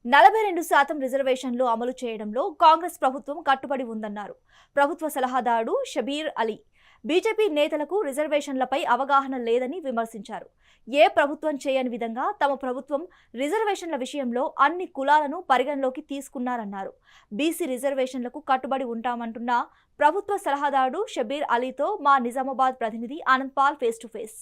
42% రిజర్వేషన్లు అమలు చేయడంలో కాంగ్రెస్ ప్రభుత్వం కట్టుబడి ఉందన్నారు. ప్రభుత్వ సలహాదారుడు షబీర్ అలీ బీజేపీ నేతలకు రిజర్వేషన్లపై అవగాహన లేదని విమర్శించారు. ఏ ప్రభుత్వం చేయని విధంగా తమ ప్రభుత్వం రిజర్వేషన్ల విషయంలో అన్ని కులాలను పరిగణలోకి తీసుకున్నారన్నారు. బీసీ రిజర్వేషన్లకు కట్టుబడి ఉంటామంటున్న ప్రభుత్వ సలహాదారుడు షబీర్ అలీతో మా నిజామాబాద్ ప్రతినిధి Anand Pal face to face.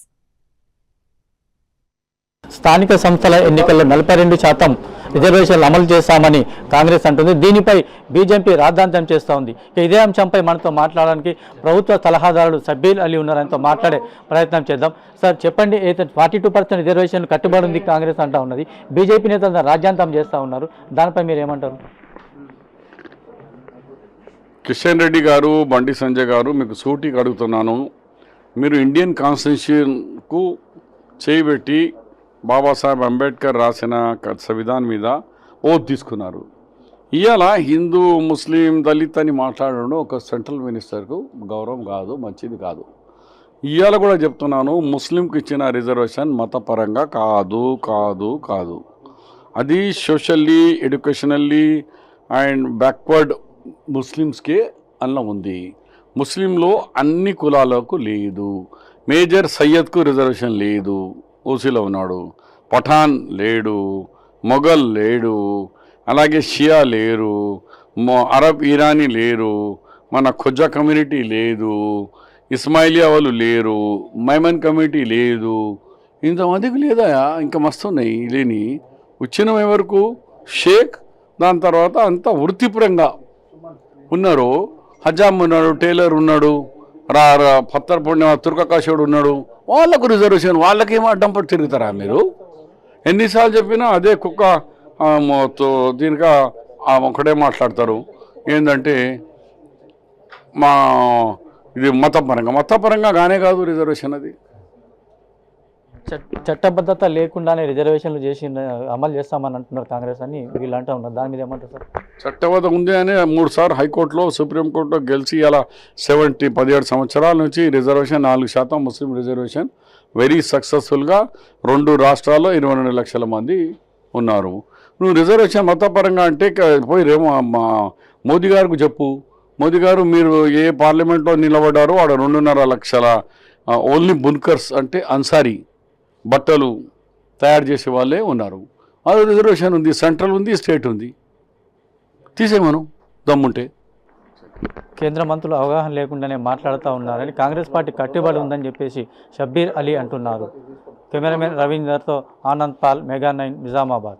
స్థానిక సంస్థల ఎన్నికల్లో 42% రిజర్వేషన్లు అమలు చేస్తామని కాంగ్రెస్ అంటుంది. దీనిపై బీజేపీ రాద్ధాంతం చేస్తూ ఉంది. ఇదే అంశంపై మనతో మాట్లాడడానికి ప్రభుత్వ సలహాదారుడు షబీర్ అలీ ఉన్నారు. ఆయనతో మాట్లాడే ప్రయత్నం చేద్దాం. సార్ చెప్పండి, 42% రిజర్వేషన్లు కట్టుబడి ఉంది కాంగ్రెస్ అంటూ ఉన్నది. బీజేపీ నేతలు రాజ్యాంతం చేస్తూ ఉన్నారు. దానిపై మీరు ఏమంటారు? కిషన్ రెడ్డి గారు, బండి సంజయ్ గారు, మీకు సూటిగా అడుగుతున్నాను. మీరు ఇండియన్ కాన్స్టిట్యూషన్కు చేయబెట్టి బాబాసాహెబ్ అంబేద్కర్ రాసిన సంవిధానం మీద ఓత్ తీసుకున్నారు. ఇవాళ హిందూ, ముస్లిం, దళిత్ అని మాట్లాడడం ఒక సెంట్రల్ మినిస్టర్కు గౌరవం కాదు, మంచిది కాదు. ఇవాళ కూడా చెప్తున్నాను, ముస్లింకి ఇచ్చిన రిజర్వేషన్ మతపరంగా కాదు కాదు కాదు అది సోషల్లీ, ఎడ్యుకేషనల్లీ అండ్ బ్యాక్వర్డ్ ముస్లిమ్స్కే అన్న ఉంది. ముస్లింలో అన్ని కులాలకు లేదు. మేజర్ సయ్యద్కు రిజర్వేషన్ లేదు, ఓసీలో ఉన్నాడు. పఠాన్ లేడు, మొఘల్ లేడు, అలాగే షియా లేరు, అరబ్ ఇరానీ లేరు, మన ఖుజా కమ్యూనిటీ లేదు, ఇస్మాయిలియా వాళ్ళు లేరు, మైమన్ కమ్యూనిటీ లేదు. ఇంతమందికి లేదా? ఇంకా మస్తున్నాయి లేని. వచ్చిన వరకు షేక్, దాని తర్వాత అంతా వృత్తిపరంగా ఉన్నారు. హజామ్ ఉన్నాడు, టైలర్ ఉన్నాడు, పత్తర్ పుణ్య తుర్కకాశుడు ఉన్నాడు. వాళ్ళకు రిజర్వేషన్, వాళ్ళకేమో అడ్డం పట్టి తిరుగుతారా మీరు? ఎన్నిసార్లు చెప్పినా అదే కుక్క దీనిగా ఒకటే మాట్లాడతారు. ఏంటంటే ఇది మతపరంగా కానే కాదు రిజర్వేషన్. అది చట్టబద్ధత లేకుండానే రిజర్వేషన్లు చేసి అమలు చేస్తామని అంటున్నారు కాంగ్రెస్ అని వీళ్ళు అంటూ ఉన్నారు. దాని మీద ఏమంటారు సార్? చట్టబద్ధత ఉంది అని 3 సార్లు హైకోర్టులో, సుప్రీంకోర్టులో గెలిచి ఇలా 17 సంవత్సరాల నుంచి రిజర్వేషన్ 4% ముస్లిం రిజర్వేషన్ వెరీ సక్సెస్ఫుల్గా 2 రాష్ట్రాల్లో 22 లక్షల మంది ఉన్నారు. నువ్వు రిజర్వేషన్ మతపరంగా అంటే పోయి మోదీ గారికి చెప్పు. మోదీ గారు, మీరు ఏ పార్లమెంట్లో నిలబడ్డారో ఆడ 2.5 లక్షల ఓన్లీ బున్కర్స్ అంటే అన్సారీ బట్టలు తయారు చేసే వాళ్ళే ఉన్నారు. అది రిజర్వేషన్ ఉంది, సెంట్రల్ ఉంది, స్టేట్ ఉంది. తీసేమను దమ్ముంటే. కేంద్ర మంత్రులు అవగాహన లేకుండానే మాట్లాడుతూ ఉన్నారని కాంగ్రెస్ పార్టీ కట్టుబడి ఉందని చెప్పేసి షబీర్ అలీ అంటున్నారు. కెమెరామెన్ రవీందర్తో ఆనంద్ పాల్, మెగా 9 నిజామాబాద్.